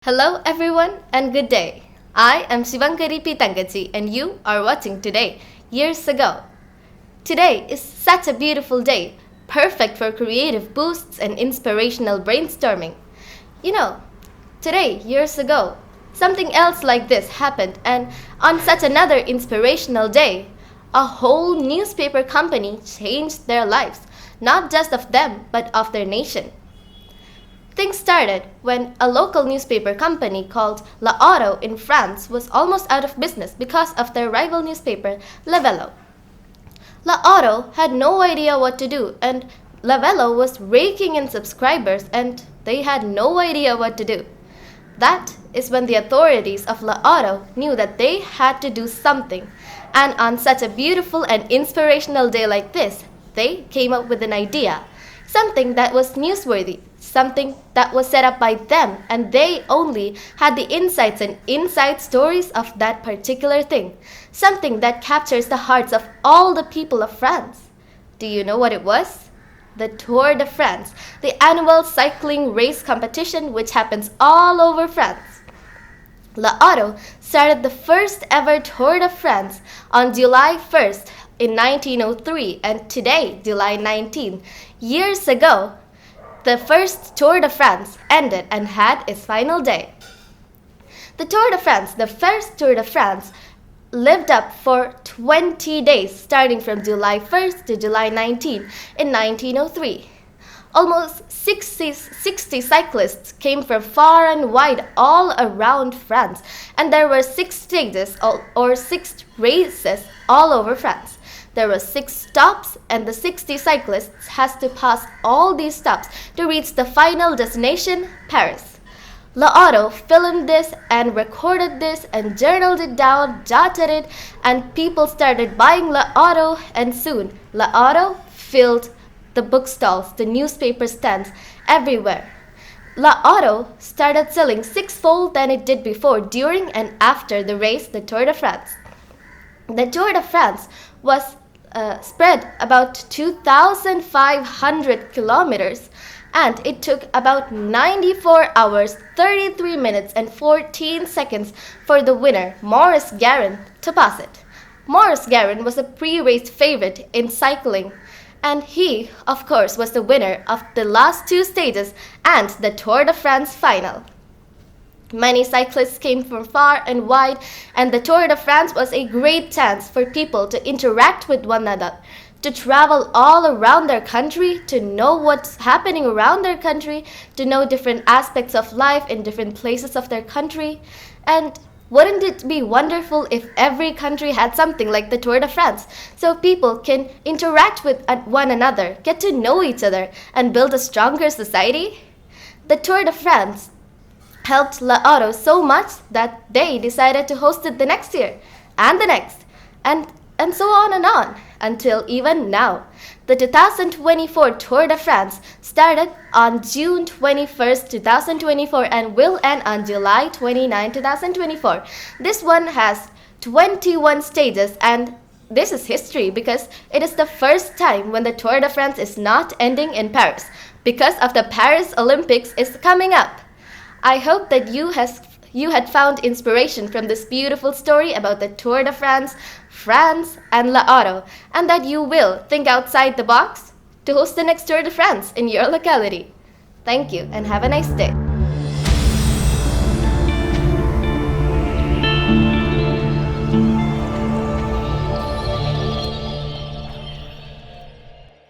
Hello everyone and good day. I am Shivankari Thankachi and you are watching Today, Years Ago. Today is such a beautiful day, perfect for creative boosts and inspirational brainstorming. You know, today, years ago, something else like this happened, and on such another inspirational day, a whole newspaper company changed their lives, not just of them but of their nation. Things started when a local newspaper company called L'Auto in France was almost out of business because of their rival newspaper L'Avello. L'Auto had no idea what to do, and L'Avello was raking in subscribers and they had no idea what to do. That is when the authorities of L'Auto knew that they had to do something, and on such a beautiful and inspirational day like this, they came up with an idea, something that was newsworthy, something that was set up by them, and they only had the insights and inside stories of that particular thing, something that captures the hearts of all the people of France. Do you know what it was? The Tour de France, the annual cycling race competition which happens all over France. L'Auto started the first ever Tour de France on July 1st in 1903, and today, July 19, years ago, the first Tour de France ended and had its final day. The Tour de France, the first Tour de France, lived up for 20 days starting from July 1st to July 19 in 1903. Almost 60 cyclists came from far and wide all around France, and there were 6 stages or 6 races all over France. There were 6 stops, and the 60 cyclists has to pass all these stops to reach the final destination, Paris. L'Auto filmed this and recorded this and journaled it down, jotted it, and people started buying L'Auto, and soon L'Auto filled the bookstalls, the newspaper stands everywhere. L'Auto started selling 6-fold than it did before, during and after the race, the Tour de France. The Tour de France was spread about 2,500 kilometers, and it took about 94 hours, 33 minutes, and 14 seconds for the winner, Maurice Garin, to pass it. Maurice Garin was a pre-race favorite in cycling, and he, of course, was the winner of the last 2 stages and the Tour de France final. Many cyclists came from far and wide, and the Tour de France was a great chance for people to interact with one another, to travel all around their country, to know what's happening around their country, to know different aspects of life in different places of their country. And wouldn't it be wonderful if every country had something like the Tour de France, so people can interact with one another, get to know each other, and build a stronger society? The Tour de France helped L'Auto so much that they decided to host it the next year, and the next, and so on and on, until even now. The 2024 Tour de France started on June 21st, 2024 and will end on July 29, 2024. This one has 21 stages, and this is history because it is the first time when the Tour de France is not ending in Paris, because of the Paris Olympics is coming up. I hope that you had found inspiration from this beautiful story about the Tour de France, France, and L'Auto, and that you will think outside the box to host the next Tour de France in your locality. Thank you and have a nice day.